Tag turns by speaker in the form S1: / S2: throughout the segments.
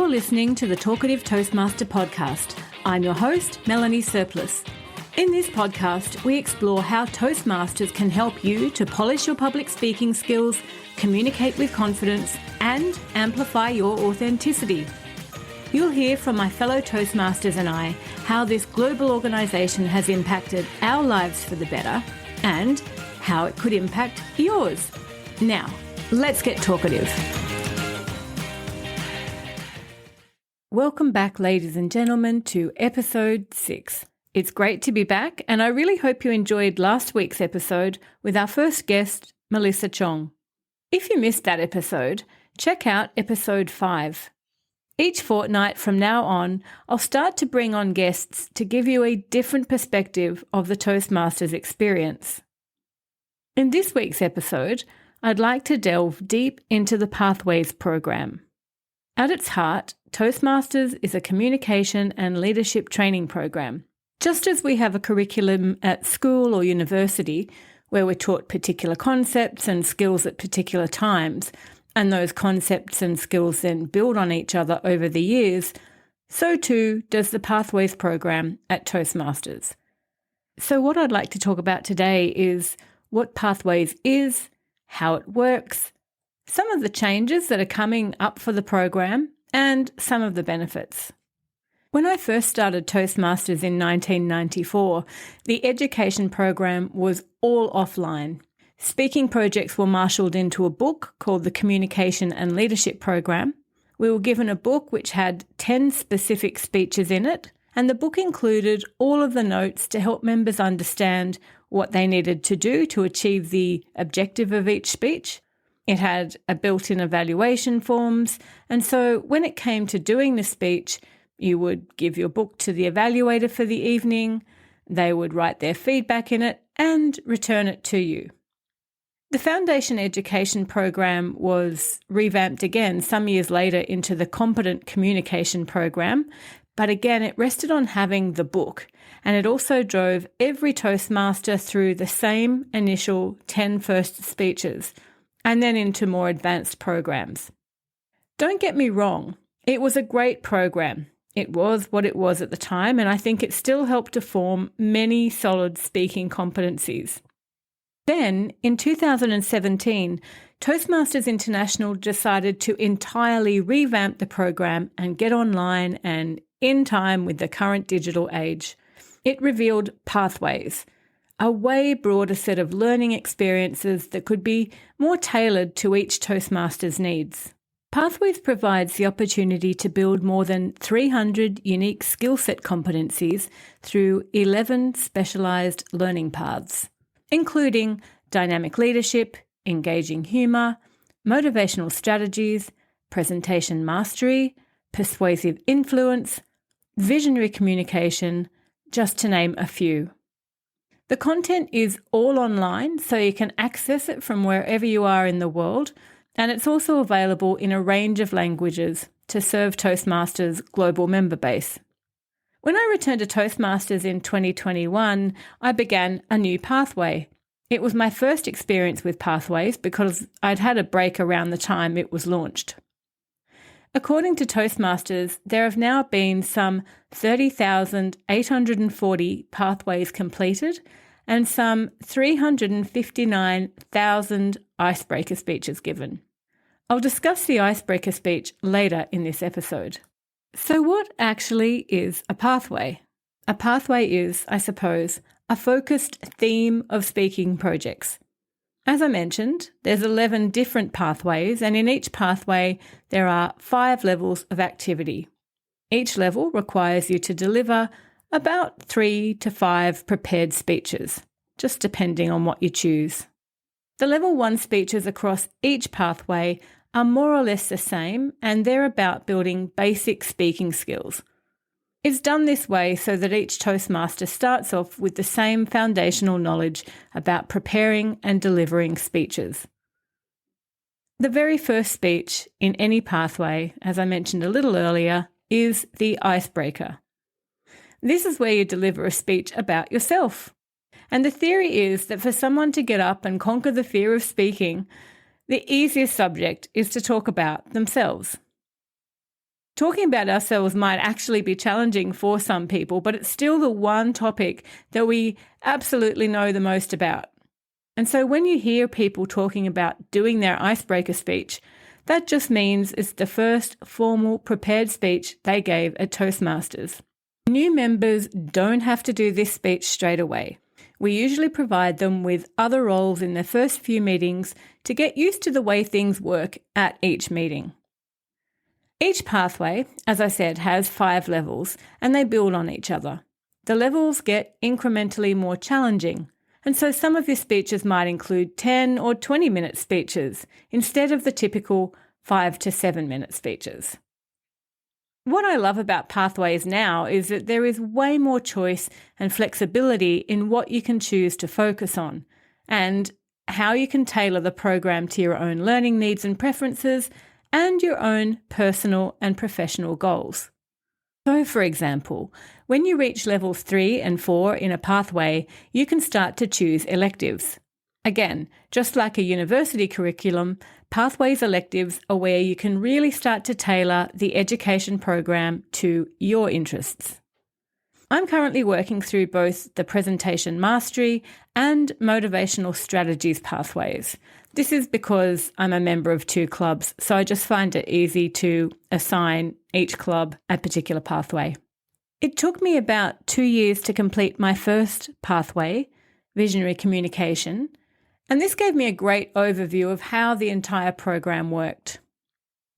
S1: You're listening to the Talkative Toastmaster podcast. I'm your host, Melanie Surplus. In this podcast, we explore how Toastmasters can help you to polish your public speaking skills, communicate with confidence, and amplify your authenticity. You'll hear from my fellow Toastmasters and I how this global organisation has impacted our lives for the better and how it could impact yours. Now, let's get talkative. Welcome back, ladies and gentlemen, to episode 6. It's great to be back, and I really hope you enjoyed last week's episode with our first guest, Melissa Chong. If you missed that episode, check out episode 5. Each fortnight from now on, I'll start to bring on guests to give you a different perspective of the Toastmasters experience. In this week's episode, I'd like to delve deep into the Pathways program. At its heart, Toastmasters is a communication and leadership training program. Just as we have a curriculum at school or university where we're taught particular concepts and skills at particular times, and those concepts and skills then build on each other over the years, so too does the Pathways program at Toastmasters. So what I'd like to talk about today is what Pathways is, how it works, some of the changes that are coming up for the program, and some of the benefits. When I first started Toastmasters in 1994, the education program was all offline. Speaking projects were marshalled into a book called the Communication and Leadership Program. We were given a book which had 10 specific speeches in it, and the book included all of the notes to help members understand what they needed to do to achieve the objective of each speech. It had a built-in evaluation forms, and so when it came to doing the speech, you would give your book to the evaluator for the evening, they would write their feedback in it, and return it to you. The Foundation Education program was revamped again some years later into the Competent Communication program, but again it rested on having the book, and it also drove every Toastmaster through the same initial 10 first speeches, and then into more advanced programs. Don't get me wrong, it was a great program. It was what it was at the time, and I think it still helped to form many solid speaking competencies. Then, in 2017, Toastmasters International decided to entirely revamp the program and get online and in time with the current digital age. It revealed Pathways, a way broader set of learning experiences that could be more tailored to each Toastmaster's needs. Pathways provides the opportunity to build more than 300 unique skill set competencies through 11 specialised learning paths, including dynamic leadership, engaging humour, motivational strategies, presentation mastery, persuasive influence, visionary communication, just to name a few. The content is all online, so you can access it from wherever you are in the world, and it's also available in a range of languages to serve Toastmasters' global member base. When I returned to Toastmasters in 2021, I began a new pathway. It was my first experience with Pathways because I'd had a break around the time it was launched. According to Toastmasters, there have now been some 30,840 pathways completed and some 359,000 icebreaker speeches given. I'll discuss the icebreaker speech later in this episode. So what actually is a pathway? A pathway is, I suppose, a focused theme of speaking projects. As I mentioned, there's 11 different pathways, and in each pathway there are 5 levels of activity. Each level requires you to deliver about 3 to 5 prepared speeches, just depending on what you choose. The level 1 speeches across each pathway are more or less the same, and they're about building basic speaking skills. It's done this way so that each Toastmaster starts off with the same foundational knowledge about preparing and delivering speeches. The very first speech in any pathway, as I mentioned a little earlier, is the icebreaker. This is where you deliver a speech about yourself. And the theory is that for someone to get up and conquer the fear of speaking, the easiest subject is to talk about themselves. Talking about ourselves might actually be challenging for some people, but it's still the one topic that we absolutely know the most about. And so when you hear people talking about doing their icebreaker speech, that just means it's the first formal prepared speech they gave at Toastmasters. New members don't have to do this speech straight away. We usually provide them with other roles in their first few meetings to get used to the way things work at each meeting. Each pathway, as I said, has 5 levels and they build on each other. The levels get incrementally more challenging, and so some of your speeches might include 10 or 20-minute speeches instead of the typical 5 to 7-minute speeches. What I love about Pathways now is that there is way more choice and flexibility in what you can choose to focus on and how you can tailor the program to your own learning needs and preferences and your own personal and professional goals. So, for example, when you reach levels 3 and 4 in a pathway, you can start to choose electives. Again, just like a university curriculum, Pathways electives are where you can really start to tailor the education program to your interests. I'm currently working through both the presentation mastery and motivational strategies pathways. This is because I'm a member of 2 clubs, so I just find it easy to assign each club a particular pathway. It took me about 2 years to complete my first pathway, visionary communication, and this gave me a great overview of how the entire program worked.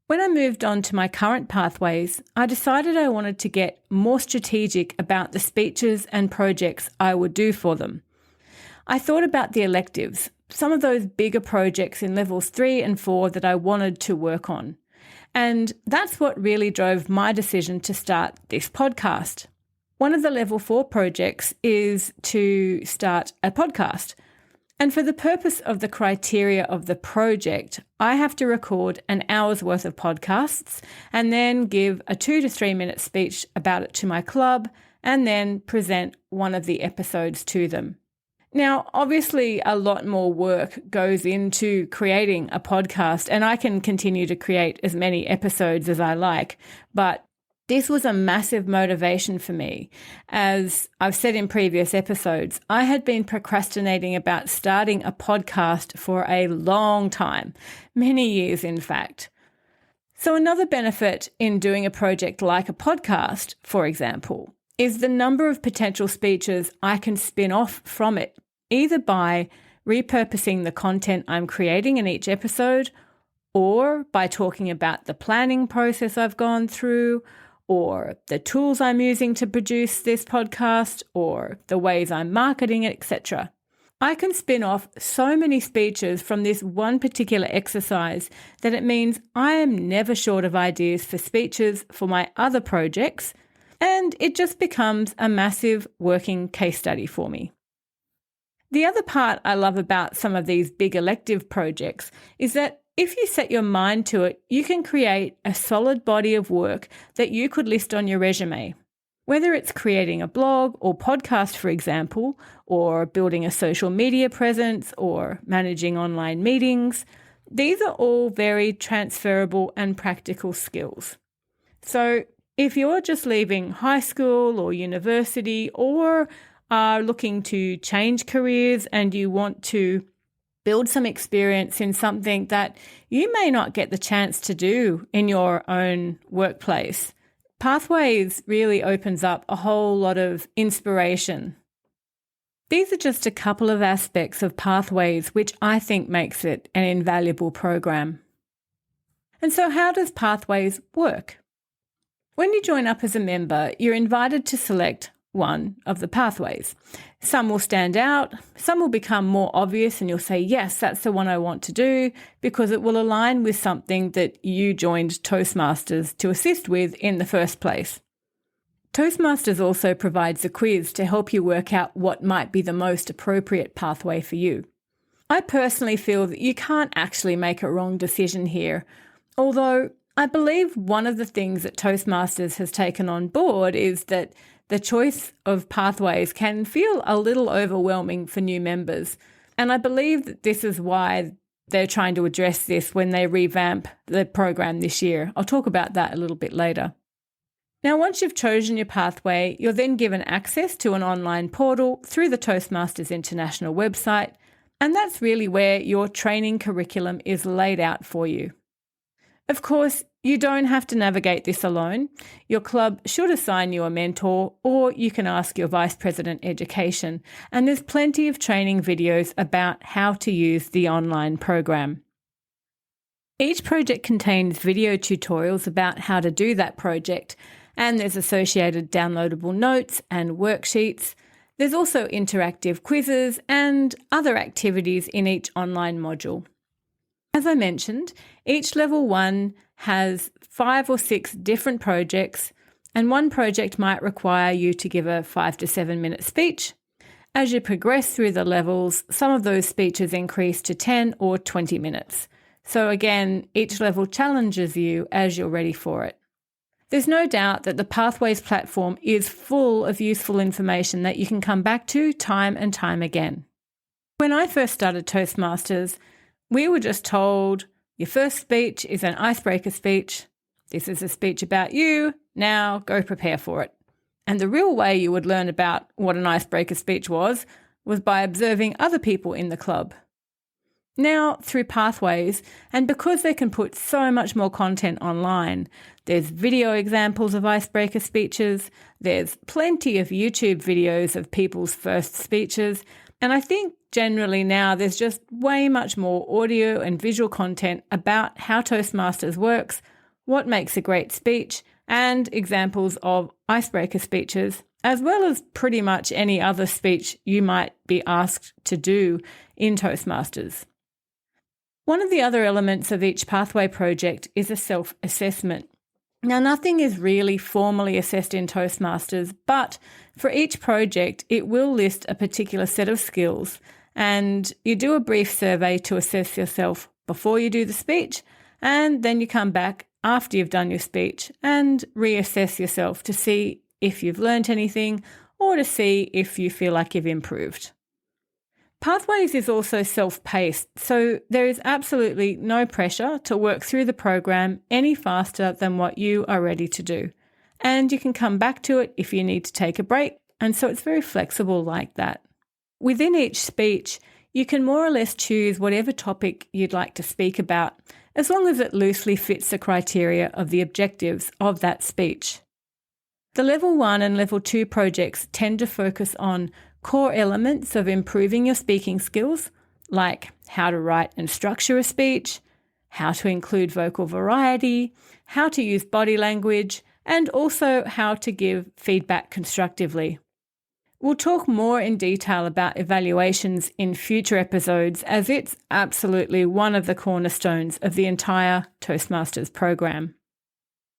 S1: When I moved on to my current pathways, I decided I wanted to get more strategic about the speeches and projects I would do for them. I thought about the electives, some of those bigger projects in levels 3 and 4 that I wanted to work on. And that's what really drove my decision to start this podcast. One of the level 4 projects is to start a podcast. And for the purpose of the criteria of the project, I have to record an hour's worth of podcasts and then give a 2 to 3 minute speech about it to my club and then present one of the episodes to them. Now, obviously, a lot more work goes into creating a podcast, and I can continue to create as many episodes as I like, but this was a massive motivation for me. As I've said in previous episodes, I had been procrastinating about starting a podcast for a long time, many years in fact. So another benefit in doing a project like a podcast, for example, is the number of potential speeches I can spin off from it, either by repurposing the content I'm creating in each episode, or by talking about the planning process I've gone through, or the tools I'm using to produce this podcast, or the ways I'm marketing it, etc. I can spin off so many speeches from this one particular exercise that it means I am never short of ideas for speeches for my other projects, and it just becomes a massive working case study for me. The other part I love about some of these big elective projects is that if you set your mind to it, you can create a solid body of work that you could list on your resume. Whether it's creating a blog or podcast, for example, or building a social media presence or managing online meetings, these are all very transferable and practical skills. So if you're just leaving high school or university or are looking to change careers and you want to build some experience in something that you may not get the chance to do in your own workplace, Pathways really opens up a whole lot of inspiration. These are just a couple of aspects of Pathways which I think makes it an invaluable program. And so how does Pathways work? When you join up as a member, you're invited to select one of the pathways. Some will stand out, some will become more obvious and you'll say, yes, that's the one I want to do because it will align with something that you joined Toastmasters to assist with in the first place. Toastmasters also provides a quiz to help you work out what might be the most appropriate pathway for you. I personally feel that you can't actually make a wrong decision here, although I believe one of the things that Toastmasters has taken on board is that the choice of pathways can feel a little overwhelming for new members. And I believe that this is why they're trying to address this when they revamp the program this year. I'll talk about that a little bit later. Now, once you've chosen your pathway, you're then given access to an online portal through the Toastmasters International website, and that's really where your training curriculum is laid out for you. Of course, you don't have to navigate this alone. Your club should assign you a mentor, or you can ask your Vice President Education, and there's plenty of training videos about how to use the online program. Each project contains video tutorials about how to do that project, and there's associated downloadable notes and worksheets. There's also interactive quizzes and other activities in each online module. As I mentioned, each level 1 has 5 or 6 different projects, and one project might require you to give a 5 to 7 minute speech. As you progress through the levels, some of those speeches increase to 10 or 20 minutes. So again, each level challenges you as you're ready for it. There's no doubt that the Pathways platform is full of useful information that you can come back to time and time again. When I first started Toastmasters, we were just told, your first speech is an icebreaker speech. This is a speech about you. Now go prepare for it. And the real way you would learn about what an icebreaker speech was by observing other people in the club. Now, through Pathways, and because they can put so much more content online, there's video examples of icebreaker speeches, there's plenty of YouTube videos of people's first speeches, and I think generally now there's just way much more audio and visual content about how Toastmasters works, what makes a great speech, and examples of icebreaker speeches, as well as pretty much any other speech you might be asked to do in Toastmasters. One of the other elements of each pathway project is a self-assessment. Now, nothing is really formally assessed in Toastmasters, but for each project, it will list a particular set of skills, and you do a brief survey to assess yourself before you do the speech, and then you come back after you've done your speech and reassess yourself to see if you've learned anything or to see if you feel like you've improved. Pathways is also self-paced, so there is absolutely no pressure to work through the program any faster than what you are ready to do. And you can come back to it if you need to take a break, and so it's very flexible like that. Within each speech, you can more or less choose whatever topic you'd like to speak about, as long as it loosely fits the criteria of the objectives of that speech. The Level 1 and Level 2 projects tend to focus on core elements of improving your speaking skills, like how to write and structure a speech, how to include vocal variety, how to use body language, and also how to give feedback constructively. We'll talk more in detail about evaluations in future episodes, as it's absolutely one of the cornerstones of the entire Toastmasters program.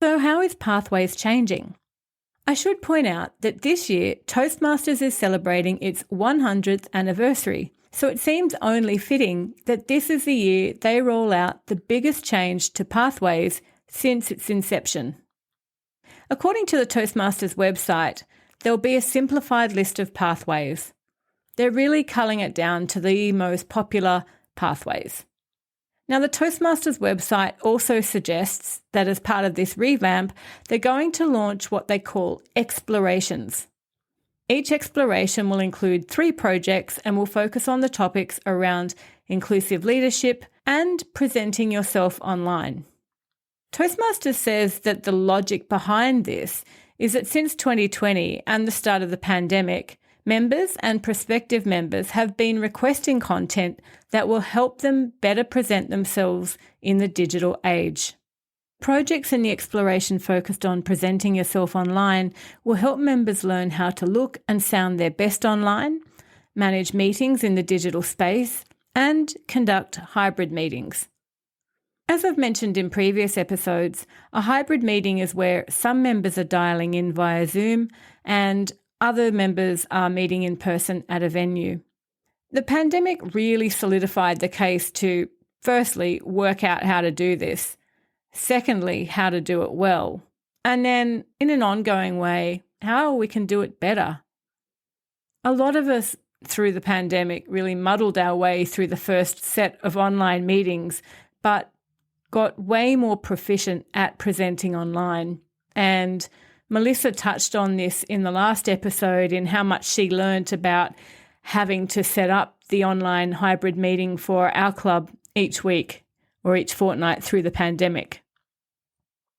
S1: So how is Pathways changing? I should point out that this year, Toastmasters is celebrating its 100th anniversary, so it seems only fitting that this is the year they roll out the biggest change to Pathways since its inception. According to the Toastmasters website, there'll be a simplified list of pathways. They're really culling it down to the most popular pathways. Now, the Toastmasters website also suggests that as part of this revamp, they're going to launch what they call explorations. Each exploration will include 3 projects and will focus on the topics around inclusive leadership and presenting yourself online. Toastmasters says that the logic behind this is that since 2020 and the start of the pandemic, members and prospective members have been requesting content that will help them better present themselves in the digital age. Projects in the exploration focused on presenting yourself online will help members learn how to look and sound their best online, manage meetings in the digital space, and conduct hybrid meetings. As I've mentioned in previous episodes, a hybrid meeting is where some members are dialing in via Zoom and other members are meeting in person at a venue. The pandemic really solidified the case to, firstly, work out how to do this, secondly, how to do it well, and then, in an ongoing way, how we can do it better. A lot of us through the pandemic really muddled our way through the first set of online meetings, but got way more proficient at presenting online. And Melissa touched on this in the last episode in how much she learnt about having to set up the online hybrid meeting for our club each week or each fortnight through the pandemic.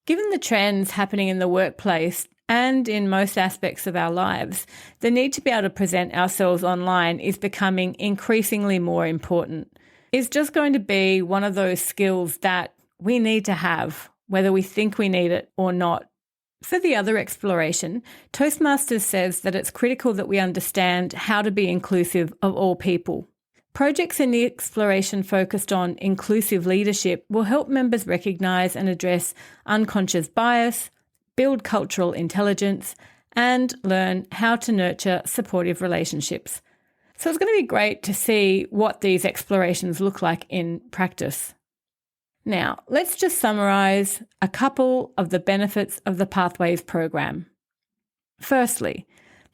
S1: Given the trends happening in the workplace and in most aspects of our lives, the need to be able to present ourselves online is becoming increasingly more important. It's just going to be one of those skills that we need to have, whether we think we need it or not. For the other exploration, Toastmasters says that it's critical that we understand how to be inclusive of all people. Projects in the exploration focused on inclusive leadership will help members recognise and address unconscious bias, build cultural intelligence, and learn how to nurture supportive relationships. So it's going to be great to see what these explorations look like in practice. Now, let's just summarise a couple of the benefits of the Pathways program. Firstly,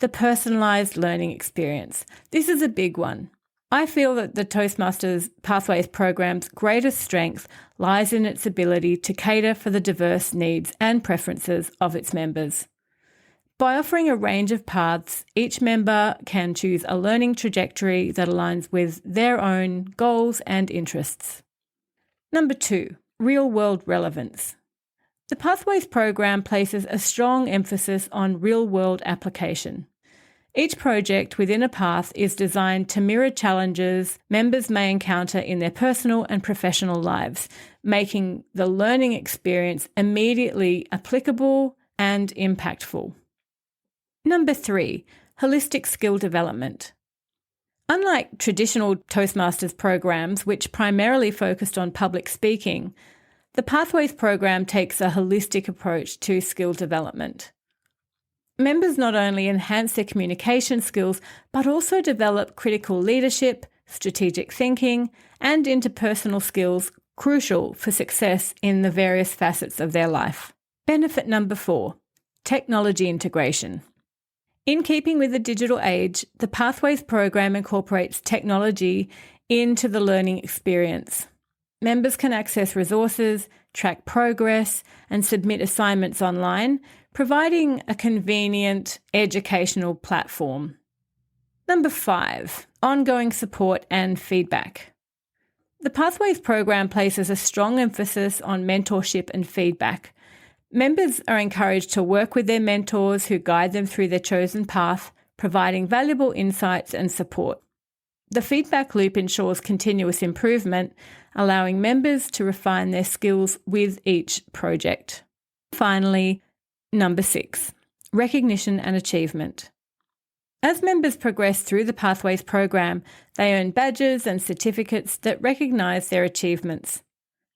S1: the personalised learning experience. This is a big one. I feel that the Toastmasters Pathways program's greatest strength lies in its ability to cater for the diverse needs and preferences of its members. By offering a range of paths, each member can choose a learning trajectory that aligns with their own goals and interests. Number 2, real-world relevance. The Pathways program places a strong emphasis on real-world application. Each project within a path is designed to mirror challenges members may encounter in their personal and professional lives, making the learning experience immediately applicable and impactful. Number 3, holistic skill development. Unlike traditional Toastmasters programs, which primarily focused on public speaking, the Pathways program takes a holistic approach to skill development. Members not only enhance their communication skills, but also develop critical leadership, strategic thinking, and interpersonal skills crucial for success in the various facets of their life. Benefit number 4, technology integration. In keeping with the digital age, the Pathways program incorporates technology into the learning experience. Members can access resources, track progress, and submit assignments online, providing a convenient educational platform. Number 5, ongoing support and feedback. The Pathways program places a strong emphasis on mentorship and feedback. Members are encouraged to work with their mentors who guide them through their chosen path, providing valuable insights and support. The feedback loop ensures continuous improvement, allowing members to refine their skills with each project. Finally, number 6, recognition and achievement. As members progress through the Pathways program, they earn badges and certificates that recognise their achievements.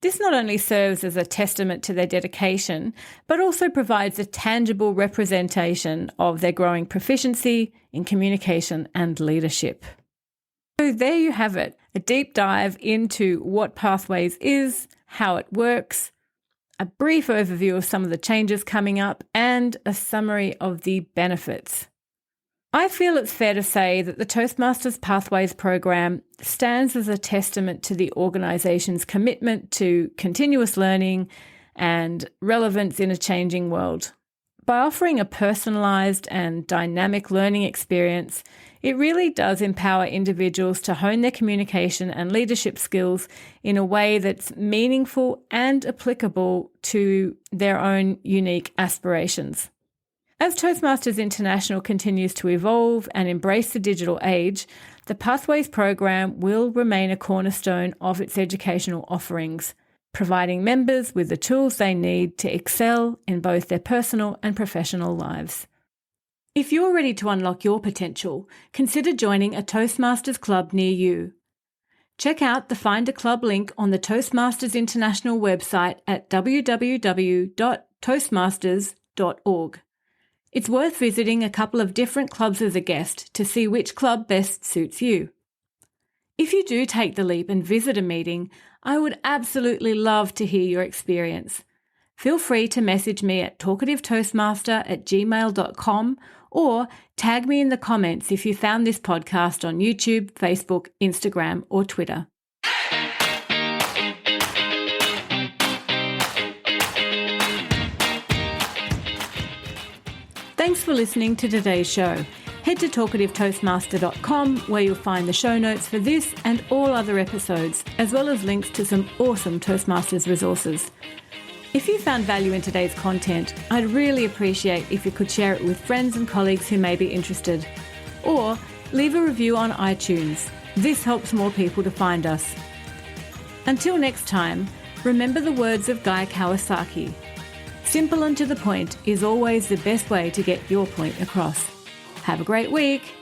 S1: This not only serves as a testament to their dedication, but also provides a tangible representation of their growing proficiency in communication and leadership. So there you have it, a deep dive into what Pathways is, how it works, a brief overview of some of the changes coming up, and a summary of the benefits. I feel it's fair to say that the Toastmasters Pathways program stands as a testament to the organisation's commitment to continuous learning and relevance in a changing world. By offering a personalised and dynamic learning experience, it really does empower individuals to hone their communication and leadership skills in a way that's meaningful and applicable to their own unique aspirations. As Toastmasters International continues to evolve and embrace the digital age, the Pathways program will remain a cornerstone of its educational offerings, providing members with the tools they need to excel in both their personal and professional lives. If you're ready to unlock your potential, consider joining a Toastmasters club near you. Check out the Find a Club link on the Toastmasters International website at www.toastmasters.org. It's worth visiting a couple of different clubs as a guest to see which club best suits you. If you do take the leap and visit a meeting, I would absolutely love to hear your experience. feel free to message me at talkativetoastmaster@gmail.com or tag me in the comments if you found this podcast on YouTube, Facebook, Instagram, or Twitter. Thanks for listening to today's show. Head to talkativetoastmaster.com where you'll find the show notes for this and all other episodes, as well as links to some awesome Toastmasters resources. If you found value in today's content, I'd really appreciate if you could share it with friends and colleagues who may be interested. Or leave a review on iTunes. This helps more people to find us. Until next time, remember the words of Guy Kawasaki. Simple and to the point is always the best way to get your point across. Have a great week.